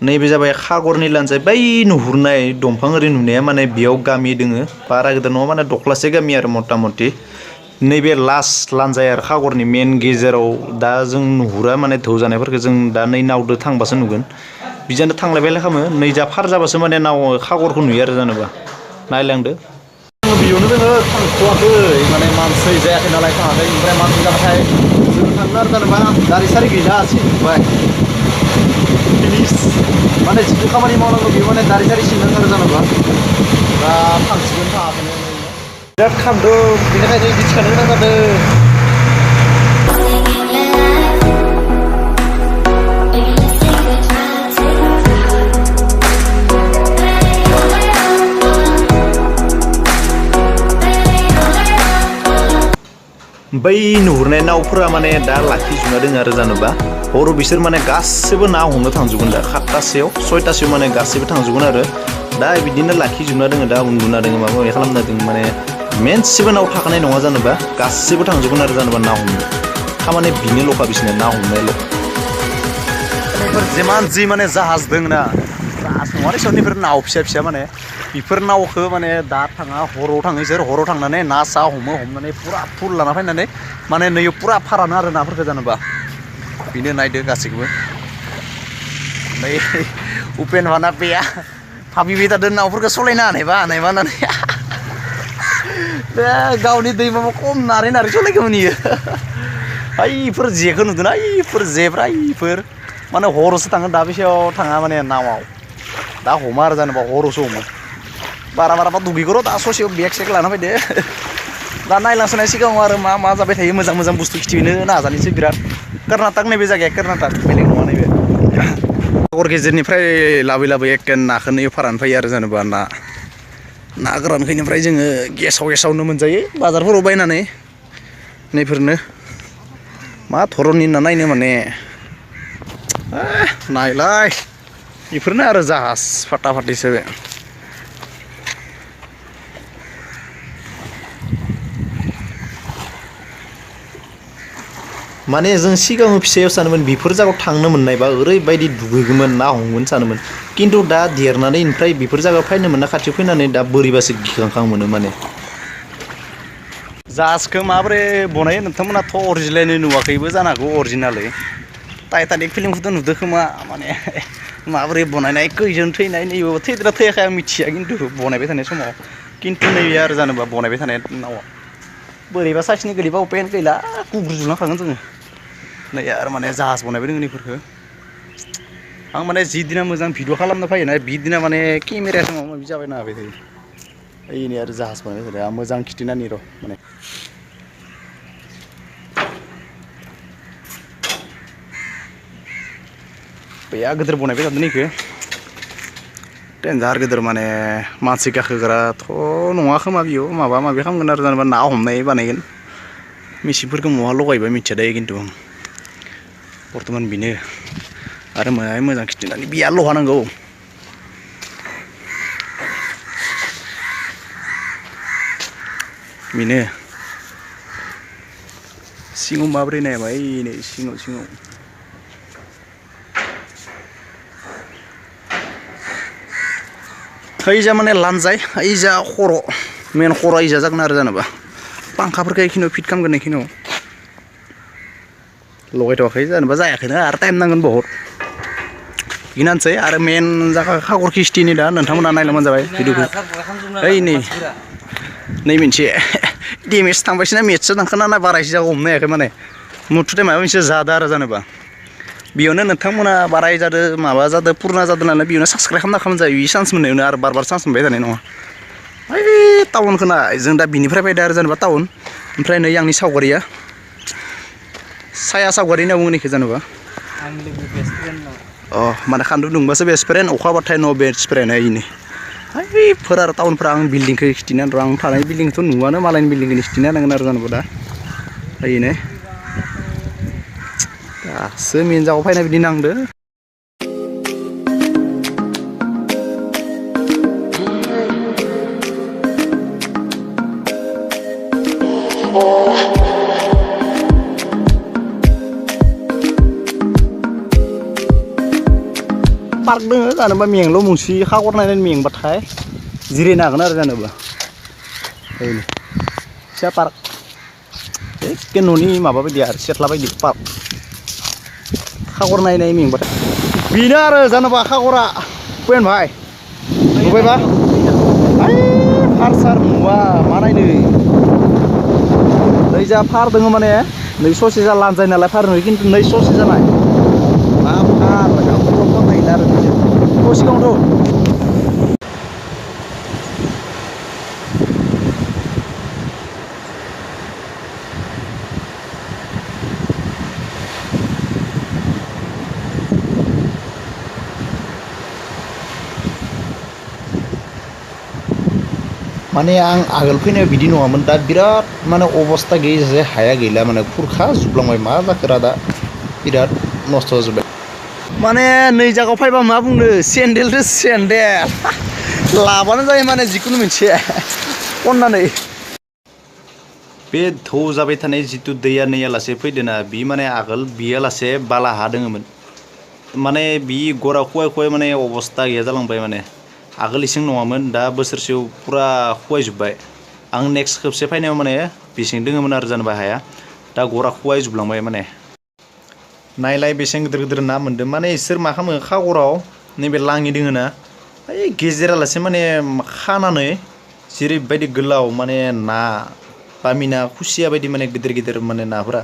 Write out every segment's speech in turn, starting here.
नैबे जाबाय हागरनि लानजाय बै नुहुरनाय दंफां ओरै नुनाया माने बेयाव गामि दोङो बारा गिदिर नङा माने दख्लासे गामि आरो मथा मथि नैबे लास्ट लानजाय आरो हागरनि मेन गेजेराव दा जों नुहुरा माने धौ जानायफोरखौ जों दा नै नावदो थांबासो नुगोन बिदिनो थांलाय फैलाय खालामो नै जा फार जाबासो माने नाव हागरखौ नुयो आरो जेनेबा नायलांदो बेयावनो जोङो थांथ'वाखै माने मानसि जायाखै नालाय थाङाखै ओमफ्राय मानसि जाबाथाय जों थांनो आरो जेनेबा गारि सारि गैला सिनजोब्बाय फिनिस माने जिथु खामानि मावनांगौ बेयो माने दारि सारि सिननांगौ आरो जेनेबा दा थांसिगोन थाङाखैनो बिराद खामदों बेनिखायनो इदि थिखानो गोनां जादों बै नुहुरनाय नावफोरा माने दा लाखिजुबना दोङो आरो जेनेबा हराव बिसोर माने गासैबो ना हमनो थांजोबगोन दा 7टासोआव 6टासोआव माने गासैबो थांजोबगोन आरो दा बिदिनो लाखिजुबना दोङो दा उन्दुना दोङो माबा माबि खालामना दोङो माने मोनसेबो नाव थाखानाय नङा जेनेबा गासैबो थांजोबगोन आरो जेनेबा ना हमनो खामानि बिनोल'खा बिसोरना ना हमनायल' बेफोर जिमान जि माने जाहाज दङ ना जाहाज नङा सोरनिफोर नाव फिसा फिसा माने बेफोर नावखौ माने दा थाङा हराव थाङो बिसोर हराव थांनानै ना सा हमनानै पुरा फुल लाना फैनानै माने नैयाव पुरा फारानो आरो नाफोरखौ जेनेबा बेनो नायदो गासैखौबो ओमफ्राय उपेन भाना पेया भाबिबाय थादों नावफोरखौ सलायनो हानायबा होननानै बे गावनि दै माबा खम नारै सलायगौमोन इयो इफोर जेखौ नुदोंना इफोर जेफ्रा इफोर माने हरावसो थाङो दा बेसेयाव थाङा माने नावआव दा हमा आरो जेनेबा हरावसो हमो बारा दुगैखर' दा ससेयाव बेग सेग लाना फैदो दा नायलांसोनाय सिगाङाव आरो मा जाबाय थायो मोजां बुस्थु खिथिनो नाजानोसै बिराद कर्नाटक नैबे जायगाया कर्नाटक बेलेग नङा नैबे सागर गेजेरनिफ्राय लाबोै एके नाखौनो फारानो फैयो आरो जेनेबा ना गोरानखैनिफ्राय जोङो गेसावनो मोनजायो बाजारफोराव बायनानै नैफोरनो मा धरननि ना नायनो माने नायलाय बेफोरनो आरो जाहाज फाटा फाटिसो माने जों सिगाङाव फिसायाव सानोमोन बेफोर जायगायाव थांनो मोननायबा ओरैबायदि दुगैगौमोन ना हमगोन सानोमोन खिन्थु दा देरनानै ओमफ्राय बेफोर जायगायाव फैनो मोनना खाथियाव फैनानै दा बोरैबासो गिखांखां मोनो माने जाहाजखौ माबोरै बनायो नोंथांमोनाथ' अरिजिनेलै नुवाखैबो जानो हागौ अरिजिनेलै टाइटानिक फिल्मखौथ' नुदों खोमा माने माबोरै बनायनाय खैजोन थैनाय नैबो थैदोंना थैयाखै आं मिथिया खिन्थु बनायबाय थानाय समाव खिन्थु नैबे आरो जेनेबा बनायबाय थानाय नावा बोरैबा साइसनि गोलैबा उपेन गैला गुग्रुजुबलांखागोन जोङो नै आरो माने जाहाज बनायबाय दोङो नैफोरखौ आं माने जिदिना मोजां भिडिअ खालामनो फैयोना बिदिना माने केमेरायासो माबा माबि जाबाय नाबाय थायो ओइनै आरो जाहाज बनायबाय थादों आं मोजां खिथिनानि र' माने बेया गिदिर बनायबाय थादों नैखौ डेन्जार गिदिर माने मानसि गाखोग्राथ' नङा खोमा बेयाव माबा माबि खालामगोन आरो जेनेबा ना हमनाय बानायगोन मेचिनफोरखौ महा लगायबा मिथिया दायो खिन्थु बर्थमान बेनो आरो मोजां खिथिनानै बिया लहा नांगौ बेनो सिङाव माबोरै नायाबा नै सिङाव ओइजा माने लानजाय ओइजा खर' मेन खर' ओइजा जागोन आरो जेनेबा पांखाफोरखौ बेखिनियाव फिट खालामगोन बेखिनियाव लगायथ'वाखै जेनेबा जायाखैनो आरो टाइम नांगोन बहुद बेखिनियानोसै आरो मेन जायगा हागर खिस्थिनि दा नोंथांमोना नायलांबानो जाबाय भिडिअखौ ओइ नै मोनसे डेमेज थांबायसोना मेट्सआ थांखाना ना बारायसो जागौ हमनो हायाखै माने मुथुथे माबा मोनसे जादों आरो जेनेबा बेयावनो नोंथांमोना बाराय जादों माबा जादों पुरना जादों नालाय बेयावनो साबसक्राइब खालामजायो बे चान्स मोननायावनो आरो बार चान्स मोनबाय थानाय नङा ओइ टाउनखौ नाय जों दा बिनिफ्राय फैदों आरो जेनेबा टाउन ओमफ्राय नै आंनि सावगारिया साया सावगारि होनना बुङो बेखौ जेनेबा माने सान्दुं दुंबासो बेस्ट फ्रेन्ड अखा बाथाय न' बेस्ट फ्रेन्ड ओइनो ओइफोर आरो टाउनफोरा आं बिल्डिंखौ खिथिनानै आं थानाय बिल्डिंखौथ' नुवानो मालायनि बिल्डिंखौनो खिथिना होनांगोन आरो जेनेबा दा ओइनो दासो मेन जायगायाव फैनाय बिदि नांदो पार्क दङ जानोबा मेंल' मुंसि खागर नायनानै मेंबाथाय जिरायनो हागोन आरो जानोबा ओरैनो फिसा पार्क एखे न'नि माबा बायदि आरो सेथ्ला बायदि पार्क खागर नायनाय मेंबाथाय बेनो आरो जानोबा खागरा फैन भाई नुबायबा ओइ फारसार नुवा मा नायनो नै जा फार दङ माने नै ससे जा लानजाय नालाय फार नुयो खिन्थु नै ससे जानाय मा फार गावखौल' नायला आरो ससेखौथ' माने आं आगोल फैनायाव बिदि नङामोन दा बिराद माने अबस्था गैयै हाया गैला माने खुरखा जुबलांबाय मा जाखोरा दा बिराद नस्थ' जाजोब्बाय माने नै जायगायाव फैबा मा बुंनो सेन्देलजों सेन्देल लाबानो जायो माने जिखुनु मोनसे खननानै बे धौ जाबाय थानाय जिथु दैया नैयालासे फैदोना बि माने आगोल बियालासे बाला हा दोङोमोन माने बि गरा खुवाय खुवाय माने अबस्था गैया जालांबाय माने आगोल इसिं नङामोन दा बोसोरसेयाव पुरा खुवायजोब्बाय आं नेक्स्ट खेबसे फैनायाव माने बेसें दोङोमोन आरो जानोबा हाया दा गरा खुवायजोबलांबाय माने नायलाय बेसें गिदिर गिदिर ना मोन्दों माने इसोर मा खालामो खागराव नैबे लाङि दोङो ना ओइ गेजेरालासे माने खानानै जेरैबायदि गोलाव माने ना बामिना खुसिया बायदि माने गिदिर गिदिर माने नाफोरा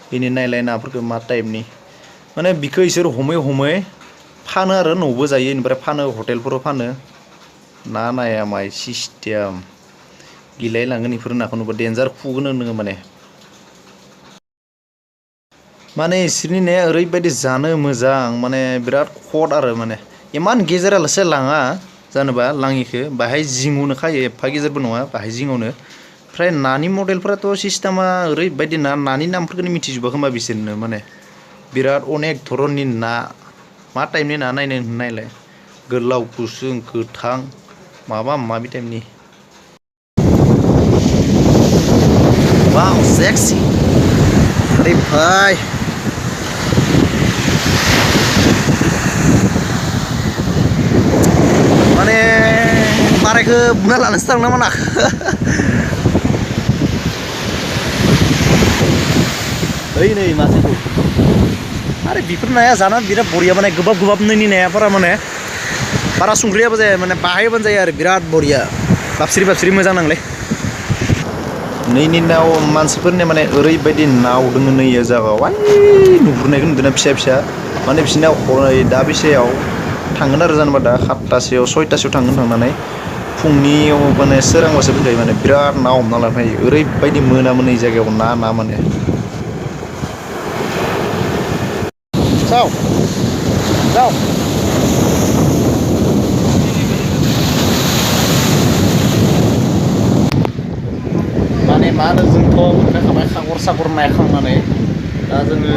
बेनि नायलाय नाफोरखौ मा टाइपनि माने बिखौ इसोर हमै हमै फानो आरो न'बो जायो ओमफ्राय फानो हटेलफोराव फानो ना नाया माय सिस्टेम गिलाय लांगोन इफोर नाखौ नुबा डेन्जार खुगोन नोङो माने इसोरनि नाया ओरैबायदि जानो मोजां माने बिराद खद आरो माने इमान गेजेरालासे लाङा जानोबा लाङिखौ बाहाय जिङावनो खायो एफा गेजेरबो नङा बाहाय जिङावनो ओमफ्राय नानि मडेलफोराथ' सिस्टेमा ओरैबायदि नानि नामफोरखौनो मिथिजोबा खोमा बिसोरनो माने बिराद अनेक धरननि ना मा टाइपनि ना नायनो नायलाय गोलाव गुसुं गोथां माबा माबि टाइपनि वाव सेक्सि अरे भाई माने बारायखौ बुना लानोसो थांनो मोनाखै ओइ नै मासेखौ आरे बेफोर नाया जाना बिराद बरिया माने गोबाब गोबाब नैनि नायाफोरा माने बारा संख्रियाबो जाया माने बाहायबानो जायो आरो बिराद बरिया बाबस्रि बाबस्रि मोजां नांलै नैनि नाव मानसिफोरनि माने ओरैबायदि नाव दङ नै जायगायाव ओइ नुहुरनायखौ नुदोंना फिसा फिसा माने बिसोरना हरै दा बेसेयाव थांगोन आरो जेनेबा दा 7टासोआव 6टासोआव थांगोन थांनानै फुंनियाव माने सोरांबासो फैखायो माने बिराद ना हमना लाना फैयो ओरैबायदि मोनामो नै जायगायाव ना माने जाव जाव माने मा होनो जोंथ' मोनफैखाबाय खागर सागर नायखांनानै दा जोङो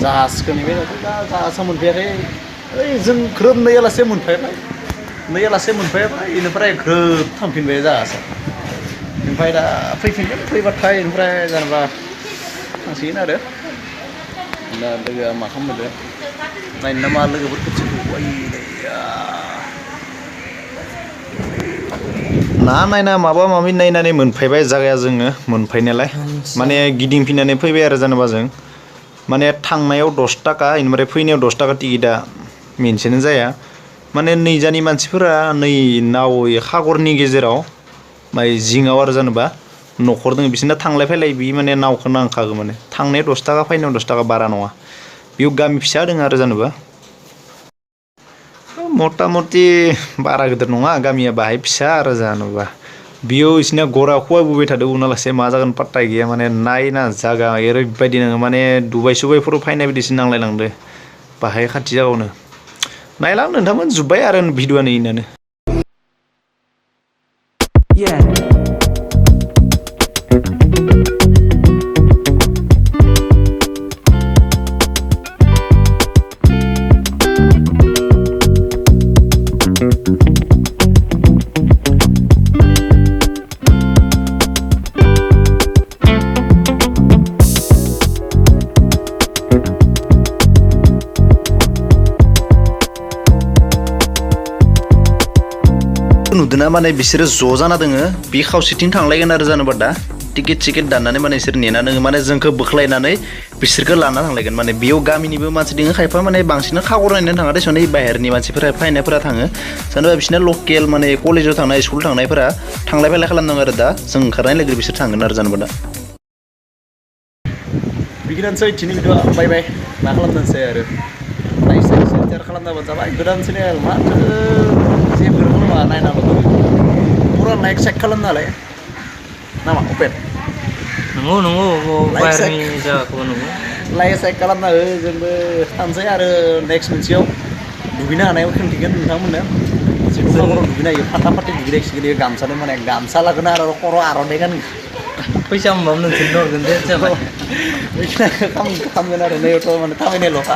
जाहाजखौ नेबाय थादों दा जाहाजा मोनफैयाखै ओइ जों ग्रोब नैयालासे मोनफैबाय बेनिफ्राय ग्रोब थांफिनबाय जाहाजा ओमफ्राय दा फैफिनगोन फैबाथाय ओमफ्राय जेनेबा थांसिगोन आरो दा लोगोआ मा खालामदों नायनो ना मा लोगोफोरखौ ना नायना माबा माबि नायनानै मोनफैबाय जागाया जोङो मोनफैनायालाय माने गिदिंफिननानै फैबाय आरो जेनेबा जों माने थांनायाव 10 थाखा इनिफ्राय फैनायाव 10 थाखा टिकेटआ मोनसेनो जाया माने नैजानि मानसिफोरा नै नाव खागरनि गेजेराव माय जिङाव आरो जेनेबा न'खर दङ बिसोरना थांलाय फैलाय बि माने नावखौ नांखागौ माने थांनायाव 10 थाखा फैनायाव 10 थाखा बारा नङा बेयाव गामि फिसा दङ आरो जेनेबा मथा मथि बारा गिदिर नङा गामिया बाहाय फिसा आरो जेनेबा बेयाव बिसोरना गरा खुवायबोबाय थादों उनालासे मा जागोन पात्ता गैया माने नायना जागा ओरैबायदि नोङो माने दुबाइ सुबाइफोराव फैनाय बायदिसो नांलायलांदो बाहाय खाथि जागावनो नायलां नोंथांमोन जुब्बाय आरो भिडिअ'आ नैनानो नुदोंना माने बिसोरो ज' जाना दोङो बे खावसेथिं थांलायगोन आरो जानोबा दा टिकेट दाननानै माने बिसोर नेना दोङो माने जोंखौ बोख्लायनानै बिसोरखौ लाना थांलायगोन माने बेयाव गामिनिबो मानसि दोङो खायफा माने बांसिन खागन नायनो थाङा देसन बाहेरनि मानसिफोरा फैनायफोरा थाङो जेनेबा बिसोरना लकेल माने कलेजाव थांनाय स्कुल थांनायफोरा थांलाय फैलाय खालामनांगौ आरो दा जों ओंखारनाय लोगो बिसोर थांगोन आरो जानोबा दा बिगिरानोसै दिनै भिडिअ बाय बाय मा खालामनोसै आरो लाइक सेयार खालामनाबो जाबाय गोदान चेनेल माथो जेबो खालामा नायनाल' पुरा लाइक सेक खालामनालाय नामा अपेन नंगौ बाहेरनि जायगाखौबो नंगौ लाइक सेक खालामना हो जोंबो थानोसै आरो नेक्स्ट मोनसेयाव दुगैनो हानायाव खोन्थिगोन नोंथांमोननो जिथु खबर दुगैनो हायो फाटा फाटि दुगैनायसिगोन गामसाजों माने गामसा लागोन आरो खर' आर'नाइ गान फैसा मोनबाबो नोंसोरनो हरगोन दे जाबाय बेखिनिखौ खालामगोन आरो नैयावथ' माने थाबायनायल'खा